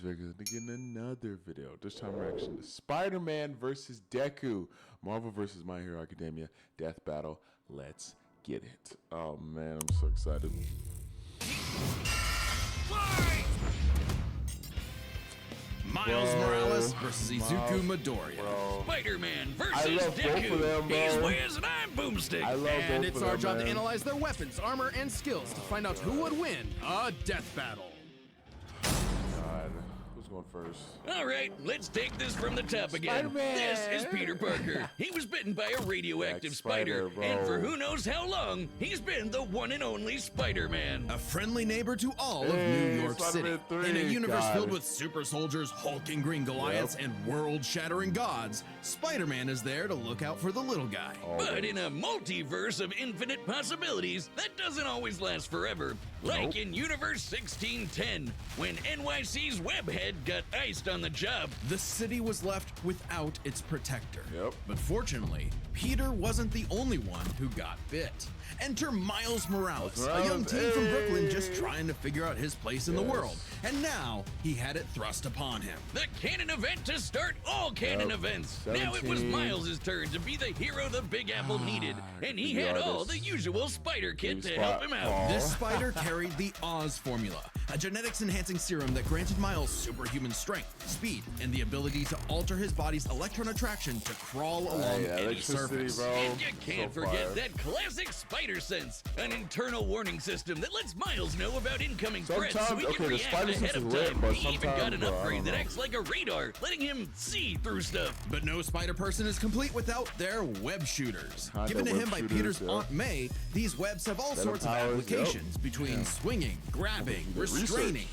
Vegas again another video. This time reaction to Spider-Man versus Deku. Marvel versus My Hero Academia. Death battle. Let's get it. Oh man, I'm so excited. Miles Morales versus Izuku Midoriya. Spider-Man versus Deku. He's Wiz and I'm Boomstick. And it's our job to analyze their weapons, armor, and skills to find out who would win a death battle. God, who's going first? All right, let's take this from the top again. Spider-Man. This is Peter Parker. He was bitten by a radioactive spider, bro. and for who knows how long, he's been the one and only Spider-Man. A friendly neighbor to all of New York City. Spider-Man 3, In a universe God. filled with super soldiers, hulking green Goliaths, and world-shattering gods, Spider-Man is there to look out for the little guy. But in a multiverse of infinite possibilities, that doesn't always last forever. Like in Universe 1610, when NYC's Webhead got iced on the job. The city was left without its protector. Yep. But fortunately, Peter wasn't the only one who got bit. Enter Miles Morales, a young teen from Brooklyn just trying to figure out his place in the world. And now, he had it thrust upon him. The canon event to start all canon events. Now it was 17. Miles' turn to be the hero the Big Apple needed, and he had all the usual spider kit to help him out. This spider carried the Oz formula, a genetics-enhancing serum that granted Miles superhuman strength, speed, and the ability to alter his body's electron attraction to crawl along any surface. Bro. And you can't So forget fire. that classic spider sense, an internal warning system that lets Miles know about incoming threats so Sometimes- he can okay, the react spider ahead sense of is lit, time. but He even got sometimes, an bro, I upgrade don't that know. acts like a radar, letting him see through stuff. But no spider person is complete without their web shooters. Kinda Given to web him by shooters, Peter's yeah. Aunt May, these webs have all Venom sorts of powers, applications between swinging, grabbing, Get restraining, research.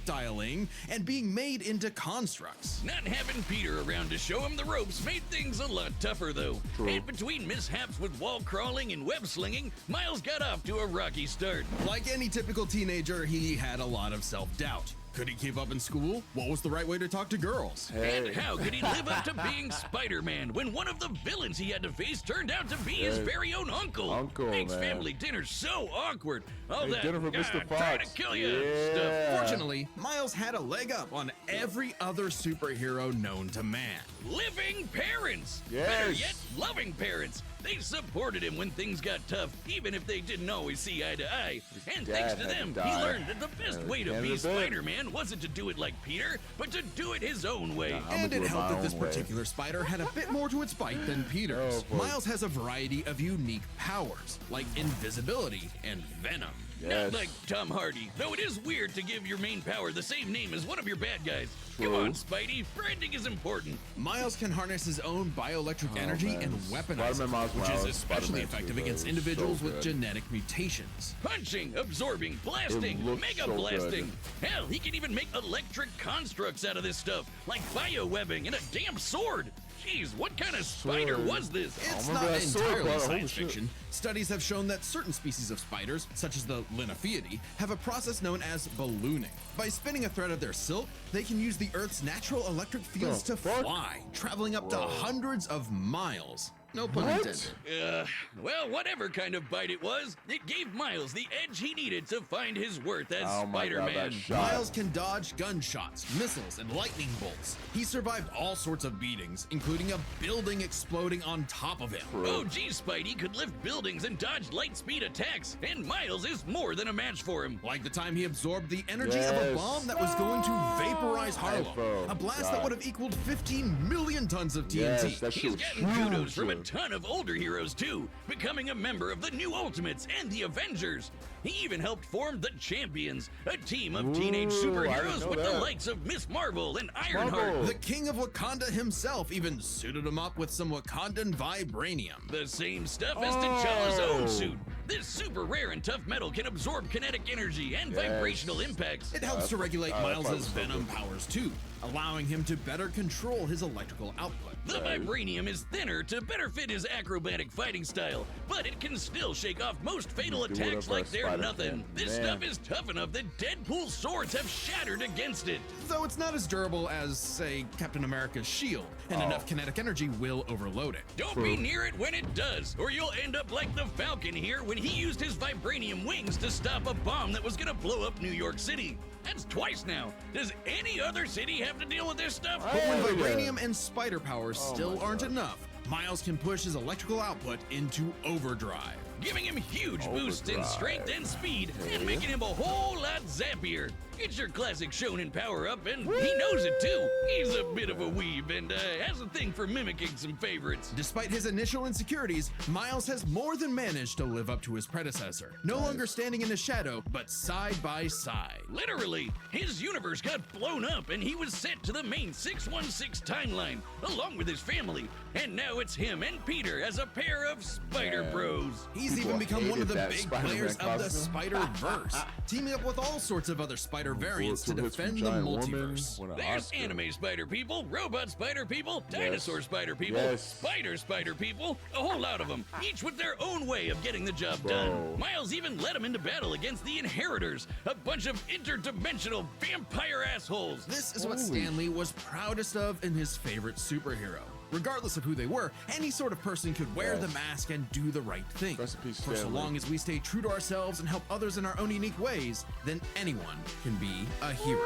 projectiling, and being made into constructs. Not having Peter around to show him the ropes made things a lot tougher, though. True. And between mishaps with wall crawling and web slinging, Miles got off to a rocky start. Like any typical teenager, he had a lot of self-doubt. Could he keep up in school? What was the right way to talk to girls? And how could he live up to being Spider-Man when one of the villains he had to face turned out to be his very own uncle? Makes man. family dinner so awkward. All Hey, that dinner for Mr. trying to Fox. kill you Yeah. stuff. Fortunately, Miles had a leg up on every other superhero known to man. Living parents! Yes. Better yet, loving parents! They supported him when things got tough, even if they didn't always see eye to eye. And thanks dad to had them, to he die. learned that the best way to Can't be have it. Spider-Man wasn't to do it like Peter, but to do it his own way. And do it it helped my that this own way. particular spider had a bit more to its bite than Peter's. Oh, boy. Miles has a variety of unique powers, like invisibility and venom. Yes. Not like Tom Hardy, though it is weird to give your main power the same name as one of your bad guys. True. Come on, Spidey, branding is important. Miles can harness his own bioelectric energy man. and weaponize Spider-Man it, Miles which is Morales, especially Spider-Man effective 2, against bro. individuals So with good. genetic mutations. Punching, absorbing, blasting, It looks mega so blasting. good. Hell, he can even make electric constructs out of this stuff, like biowebbing and a damn sword. Jeez, what kind of spider Sword. was this? It's remember not that sword, entirely bro. Holy science shit. fiction. Studies have shown that certain species of spiders, such as the Linnaeus, have a process known as ballooning. By spinning a thread of their silk, they can use the Earth's natural electric fields The to fuck? fly, traveling up to hundreds of miles. No pun What? intended. Well, whatever kind of bite it was, it gave Miles the edge he needed to find his worth as Oh my God, Spider-Man. that shot. Miles can dodge gunshots, missiles, and lightning bolts. He survived all sorts of beatings, including a building exploding on top of him. Oh, geez, Spidey could lift buildings and dodge light speed attacks, and Miles is more than a match for him. Like the time he absorbed the energy of a Yes. bomb that was going to vaporize Harlem. bro. A blast God. that would have equaled 15 million tons of TNT. Yes, that shit He's was gotten huge, kudos from a bro. ton of older heroes, too, becoming a member of the New Ultimates and the Avengers. He even helped form the Champions, a team of teenage Ooh, I didn't superheroes know with the that. likes of Miss Marvel and Ironheart. Marvel. The king of Wakanda himself even suited him up with some Wakandan vibranium. The same stuff as T'Challa's own Oh. suit. This super rare and tough metal can absorb kinetic energy and vibrational impacts. It helps to regulate that part Miles's was so venom good. powers too, allowing him to better control his electrical output. The vibranium is thinner to better fit his acrobatic fighting style, but it can still shake off most fatal Do attacks whatever like they're Spider-Man. nothing. This Man. stuff is tough enough that Deadpool's swords have shattered against it. Though it's not as durable as, say, Captain America's shield, and enough kinetic energy will overload it. Don't be near it when it does, or you'll end up like the Falcon here when he used his vibranium wings to stop a bomb that was gonna blow up New York City. That's twice now. Does any other city have to deal with this stuff? But when Hey. vibranium and spider powers still my aren't God. enough, Miles can push his electrical output into overdrive. Giving him huge boosts in Overdrive. strength and speed, and making him a whole lot zappier. It's your classic shonen power-up, and he knows it too. He's a bit of a weeb and has a thing for mimicking some favorites. Despite his initial insecurities, Miles has more than managed to live up to his predecessor. No longer standing in the shadow, but side by side. Literally, his universe got blown up and he was sent to the main 616 timeline, along with his family. And now it's him and Peter as a pair of Spider Man. Bros. He's People even become one of the hated that big Spider-Man players of the costume. Spider-Verse, teaming up with all sorts of other spider variants to Bullet hits from defend the Giant Woman. multiverse. What an There's Oscar. anime spider people, robot spider people, dinosaur spider people, Yes. spider people, a whole lot of them, each with their own way of getting the job Bro. done. Miles even led them into battle against the Inheritors, a bunch of interdimensional vampire assholes. This is what Holy Stanley was proudest of in his favorite superhero. Regardless of who they were, any sort of person could wear the mask and do the right thing. Rest in peace, For so Stanley. long as we stay true to ourselves and help others in our own unique ways, then anyone can be a hero.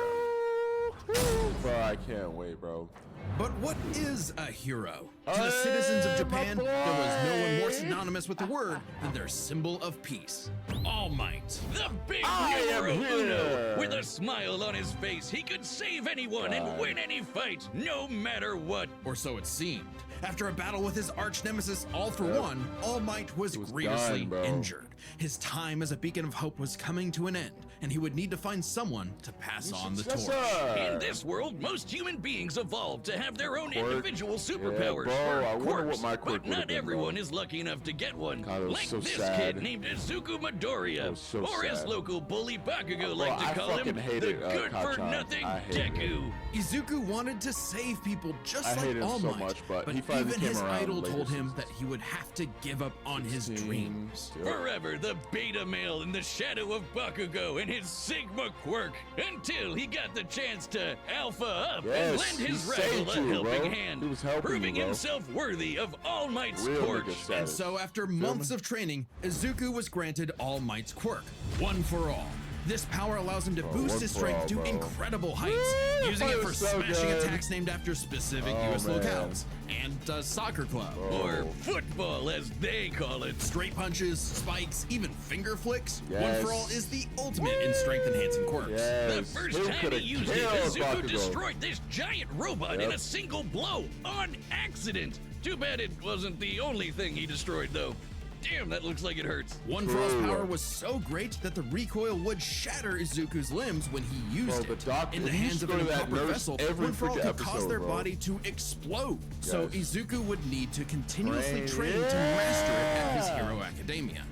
Bro, I can't wait, bro. But what is a hero? To the citizens of Japan, there was no one more synonymous with the word than their symbol of peace. All Might, the big I am numero here. uno. With a smile on his face, he could save anyone and win any fight, no matter what. Or so it seemed. After a battle with his arch nemesis All For One, All Might was was grievously done, bro. injured. His time as a beacon of hope was coming to an end, and he would need to find someone to pass on the torch. In this world, most human beings evolve to have their own individual superpowers, bro, or I wonder what quirks, my quirk but would've not been, everyone bro. is lucky enough to get one. God, it was Like so this sad. kid named Izuku Midoriya, was so or as sad. local bully Bakugo Bro, like to I call him, fucking the hated, good-for-nothing Kacchan. I hated Deku. Izuku wanted to save people just I like hate him All so Might, much, but he finally even came his around idol later told him seasons. that he would have to give up on his dreams. Still. Forever the beta male in the shadow of Bakugo and his Sigma quirk, until he got the chance to alpha up and Yes, lend his he rival saved a you, helping bro. hand, He was helping proving you, bro. himself worthy of All Might's Real torch. nigga status. And so after months of training, Izuku was granted All Might's quirk, One for All. This power allows him to boost One his for strength all, to bro. incredible heights, Woo! using it That for was so smashing good. attacks named after specific Oh, US man. locales, and a soccer club. Or football, as they call it. Straight punches, spikes, even finger flicks. One Yes. for All is the ultimate in strength-enhancing quirks. The Yes. first Who time he coulda used it, killed Izuku Bakugo? destroyed this giant robot in Yep. a single blow on accident. Too bad it wasn't the only thing he destroyed, though. Damn, that looks like it hurts. One for All's True. power was so great that the recoil would shatter Izuku's limbs when he used Bro, the it. doctor- In the he hands used of to an go to that improper nurse vessel, every One for All freaking could cause episode, their bro. body to explode. So Yes. Izuku would need to continuously Train. train to master it at his Yeah. Hero Academia.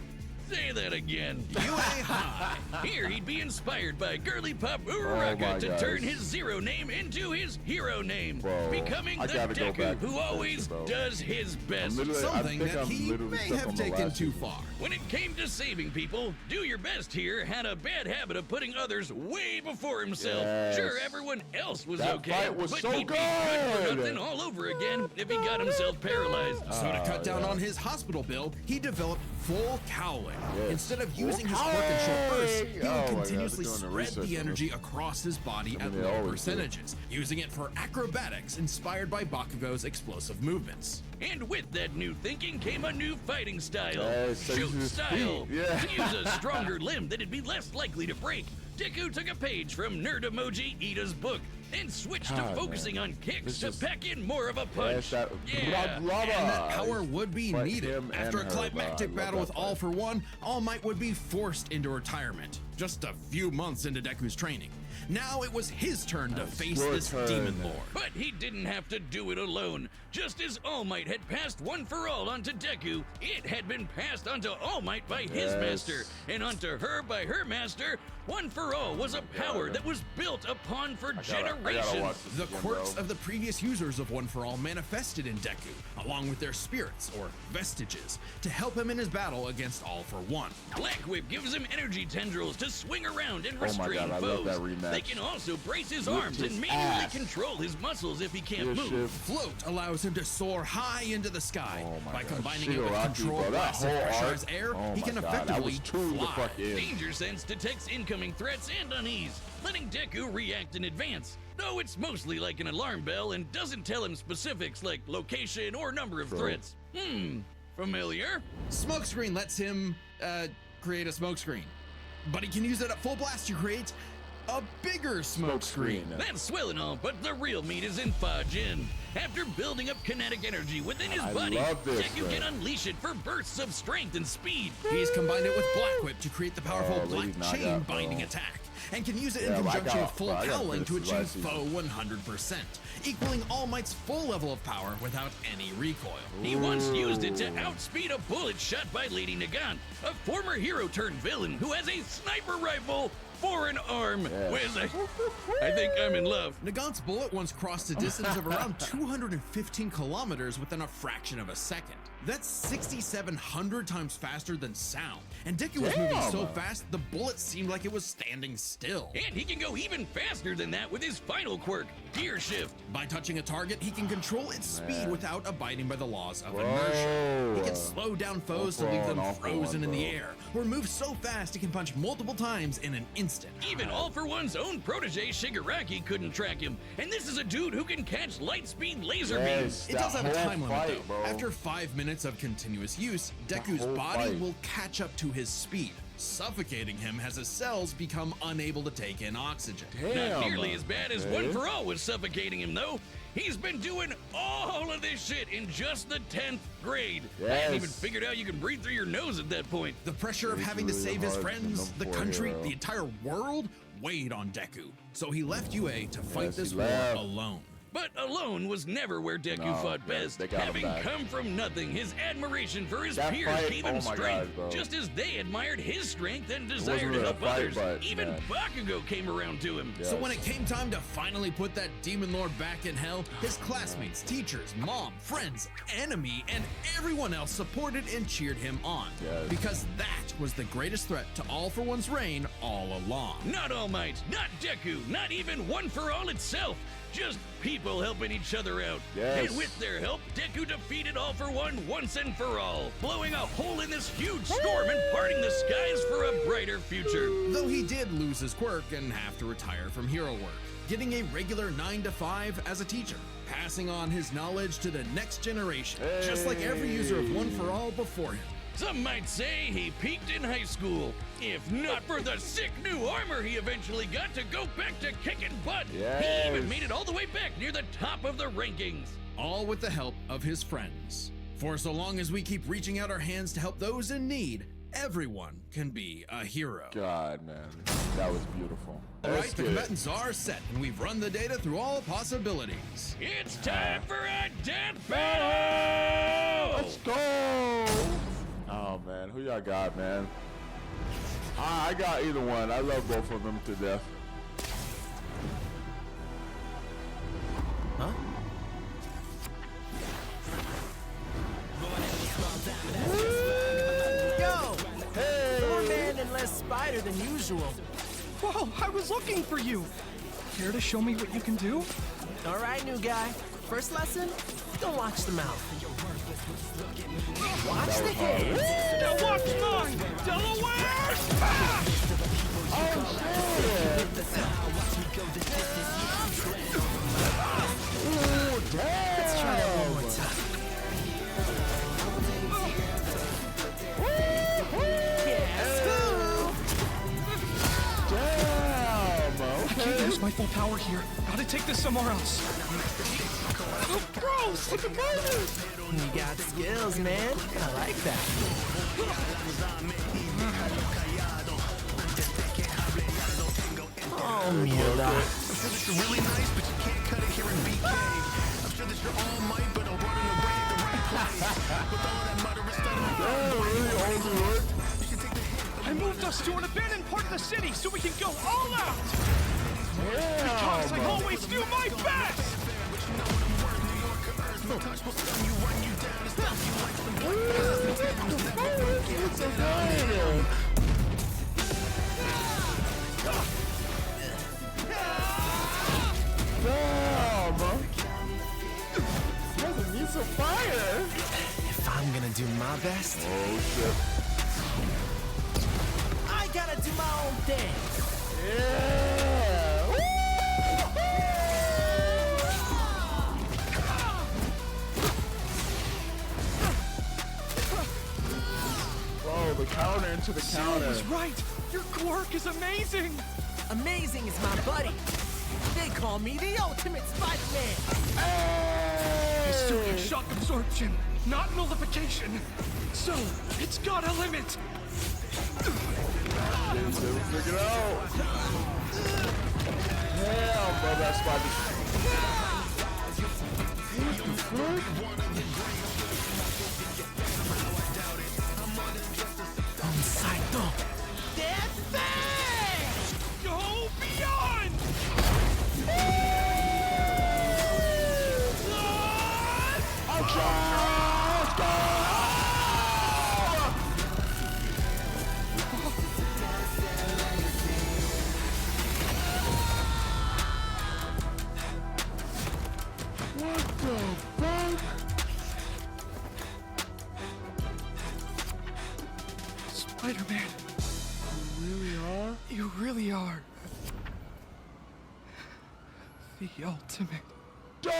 Say that again. UA High. Here he'd be inspired by girly pop my Uraraka to gosh. turn his zero name into his hero name, Bro, becoming I the gotta go Deku back who to always bro. does his best. literally- I Something think that I'm he literally may stuck have on the taken last too season. far. When it came to saving people, Do Your Best here had a bad habit of putting others way before himself. Yes. Sure, everyone else was That okay, fight was but so he'd be good for good. nothing all over again if he got himself paralyzed. So to cut down yeah. on his hospital bill, he developed full cowling. Yes. Instead of Full using his quirk in short bursts, he cowling! would Oh my God, continuously they're doing the spread research the on this. energy across his body at they low always do. percentages, using it for acrobatics inspired by Bakugo's explosive movements. And with that new thinking came a new fighting style. Yes, so Shoot use his style. feet, yeah. To use a stronger limb that'd be less likely to break. Deku took a page from Nerd Emoji Ida's book and switched to God, focusing man. on kicks This to is- pack in more of a punch. Yes, that- Yeah. blah, blah, And that power would be Fight needed. him and After a her, climactic bro. I love battle that with All fight. For One, All Might would be forced into retirement, just a few months into Deku's training. Now it was his turn to face your this turn. demon lord. But he didn't have to do it alone. Just as All Might had passed One for All onto Deku, it had been passed onto All Might by his Yes. master, and onto her by her master. One for All was a power that was built upon for I gotta generations. watch this The again, quirks bro. of the previous users of One for All manifested in Deku, along with their spirits, or vestiges, to help him in his battle against All for One. Black Whip gives him energy tendrils to swing around and Oh my restrain God, I love foes. that remake. rematch. They can also brace his Whipped arms his and manually ass. control his muscles if he can't Gear move. shift. Float allows him to soar high into the sky. Oh my By God. combining it with Shigaraki, controlled bro, that blasts of whole pressurized arc. air, Oh he my can God, that effectively was tuned the fly. fuck in. Danger Sense detects incoming threats and unease, letting Deku react in advance. Though it's mostly like an alarm bell and doesn't tell him specifics like location or number of threats. Familiar? Smokescreen lets him create a smokescreen, but he can use it at full blast to create a bigger smokescreen. That's swell and all, but the real meat is in Fajin. After building up kinetic energy within his I body, love this, Deku man. can unleash it for bursts of strength and speed. He's combined it with Black Whip to create the powerful Oh, Black Lady Naga, Chain bro. binding attack, and can use it Yeah, in but I conjunction got- with Full bro, I gotta Cowling to finish achieve this last foe 100%, equaling All Might's full level of power without any recoil. He once used it to outspeed a bullet shot by Lady Nagant, a former hero turned villain who has a sniper rifle for an arm. Yes. I think I'm in love. Nagant's bullet once crossed a distance of around 215 kilometers within a fraction of a second. That's 6,700 times faster than sound. And Deku was moving Damn. so fast, the bullet seemed like it was standing still. And he can go even faster than that with his final quirk, Gear Shift. By touching a target, he can control its speed Man. without abiding by the laws of Whoa. inertia. He can slow down foes to All leave for them one, all for frozen one, in the bro. air, or move so fast he can punch multiple times in an instant. Even All For One's own protege Shigaraki couldn't track him. And this is a dude who can catch light speed laser beams. It does have a time limit fight, though. bro. After 5 minutes of continuous use, Deku's whole body fight. will catch up to his speed, suffocating him as his cells become unable to take in oxygen. Damn, Not nearly as bad as man. One For All was suffocating him, though. He's been doing all of this shit in just the 10th grade. I hadn't even Yes. figured out you can breathe through your nose at that point. The pressure of It's having to really save his hard to friends, the number four country, hero. the entire world weighed on Deku. So he left UA to fight Yes, he this war left. alone. But alone was never where Deku No, fought yeah, best. they got him Having back. come from nothing, his admiration for his That peers fight, gave him oh my strength, God, bro. just as they admired his strength and desire wasn't to really a help fight, others. but, Even man. Bakugo came around to him. Yeah. So when it came time to finally put that demon lord back in hell, his classmates, teachers, mom, friends, enemy, and everyone else supported and cheered him on. Yes. Because that was the greatest threat to All For One's reign all along. Not All Might, not Deku, not even One For All itself. Just people helping each other out. Yes. And with their help, Deku defeated All For One once and for all, blowing a hole in this huge storm and parting the skies for a brighter future. Though he did lose his quirk and have to retire from hero work, getting a regular 9 to 5 as a teacher, passing on his knowledge to the next generation, just like every user of One For All before him. Some might say he peaked in high school. If not for the sick new armor he eventually got to go back to kicking butt. He Yes. even made it all the way back near the top of the rankings. All with the help of his friends. For so long as we keep reaching out our hands to help those in need, everyone can be a hero. God, man, that was beautiful. All Let's right, the get it. combatants are set, and we've run the data through all possibilities. It's time for a death battle! Let's go! Oh man, who y'all got, man? I got either one. I love both of them to death. Huh? Yo! Hey! More man and less spider than usual. Whoa, I was looking for you. Care to show me what you can do? All right, new guy. First lesson, don't watch the mouth. Watch the head. Now watch mine! Delaware! Ah! Let's try that one more time. I can't use my full power here. Gotta take this somewhere else. Oh, gross! Look at mine! You got skills, man. I like that. Oh, mierda. Really nice, but you can't cut it here in BK. I'm sure that you're all might, but I'm running away at the right place. With all that murderous stuff, you should take the hit. I moved us to an abandoned part of the city so we can go all out! Because I always do my best! best. Oh shit. I gotta do my own thing. Yeah. Whoa, the counter into the Zero counter. was right. Your quirk is amazing. Amazing is my buddy. They call me the ultimate Spider-Man. His suit has shock absorption, not nullification. So, it's got a limit. Figure it out. Damn, bro, that spider. Psycho. Death Bang! Go beyond! What the fuck? Spider-Man, You really are? you really are the ultimate. Damn!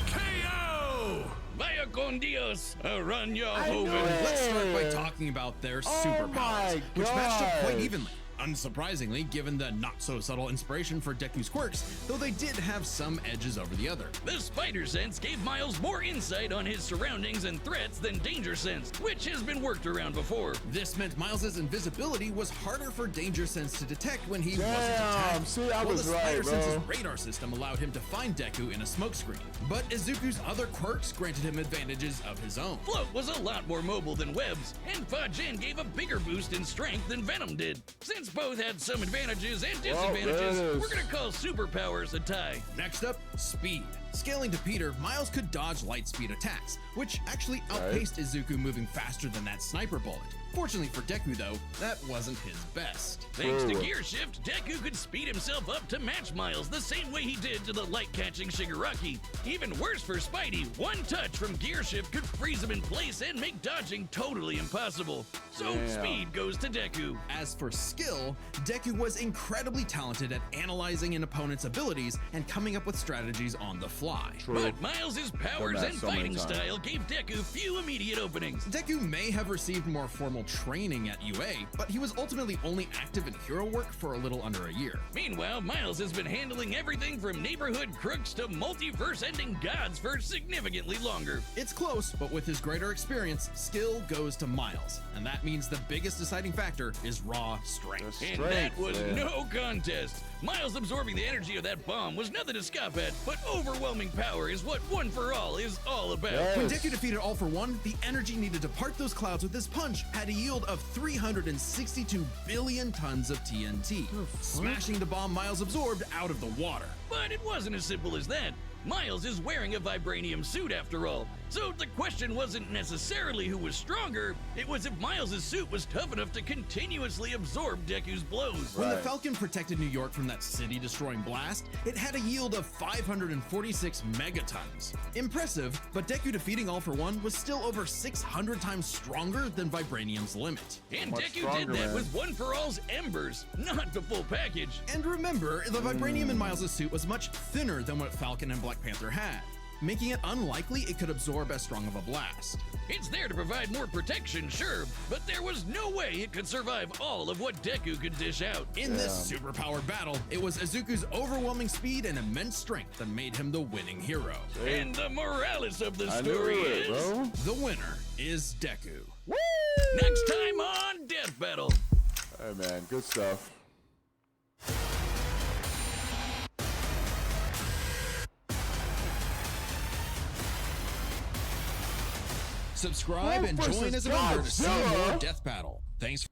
KO! Vaya con Dios, run your I know Hoven. it. Let's start by talking about their superpowers, my which matched up quite gosh. evenly. Unsurprisingly, given the not-so-subtle inspiration for Deku's quirks, though they did have some edges over the other. The Spider Sense gave Miles more insight on his surroundings and threats than Danger Sense, which has been worked around before. This meant Miles' invisibility was harder for Danger Sense to detect when he wasn't Damn, attacked. see, I while was the right, Spider Sense's bro. radar system allowed him to find Deku in a smokescreen. But Izuku's other quirks granted him advantages of his own. Float was a lot more mobile than Webs, and Fajin gave a bigger boost in strength than Venom did. Since both had some advantages and disadvantages, there it is. we're gonna call superpowers a tie. Next up, speed. Scaling to Peter, Miles could dodge light speed attacks, which actually outpaced Izuku moving faster than that sniper bullet. Fortunately for Deku though, that wasn't his best. Thanks to True. Gear Shift, Deku could speed himself up to match Miles the same way he did to the light-catching Shigaraki. Even worse for Spidey, one touch from Gear Shift could freeze him in place and make dodging totally impossible. So Damn. speed goes to Deku. As for skill, Deku was incredibly talented at analyzing an opponent's abilities and coming up with strategies on the fly. But Miles' powers Done that and so many fighting times. style gave Deku few immediate openings. Deku may have received more formal training at UA, but he was ultimately only active in hero work for a little under a year. Meanwhile, Miles has been handling everything from neighborhood crooks to multiverse-ending gods for significantly longer. It's close, but with his greater experience, skill goes to Miles, and that means the biggest deciding factor is raw strength. And Strength, that was man. no contest. Miles absorbing the energy of that bomb was nothing to scoff at, but overwhelming power is what One for All is all about. Yeah. When Deku defeated All for One, the energy needed to part those clouds with his punch had a yield of 362 billion tons of TNT, smashing the bomb Miles absorbed out of the water. But it wasn't as simple as that. Miles is wearing a vibranium suit after all, so the question wasn't necessarily who was stronger, it was if Miles' suit was tough enough to continuously absorb Deku's blows. When the Right. Falcon protected New York from that city-destroying blast, it had a yield of 546 megatons. Impressive, but Deku defeating All for One was still over 600 times stronger than Vibranium's limit. And Much Deku stronger, did that man. with One for All's embers, not the full package. And remember, the vibranium in Miles' suit was much thinner than what Falcon and Black Panther had, making it unlikely it could absorb as strong of a blast. It's there to provide more protection, sure, but there was no way it could survive all of what Deku could dish out. In this superpowered battle, it was Izuku's overwhelming speed and immense strength that made him the winning hero. And the morales of the I knew story it, is... bro. The winner is Deku. Next time on Death Battle. Hey, man, good stuff. Subscribe and join as a member to see more Death Battle. Thanks.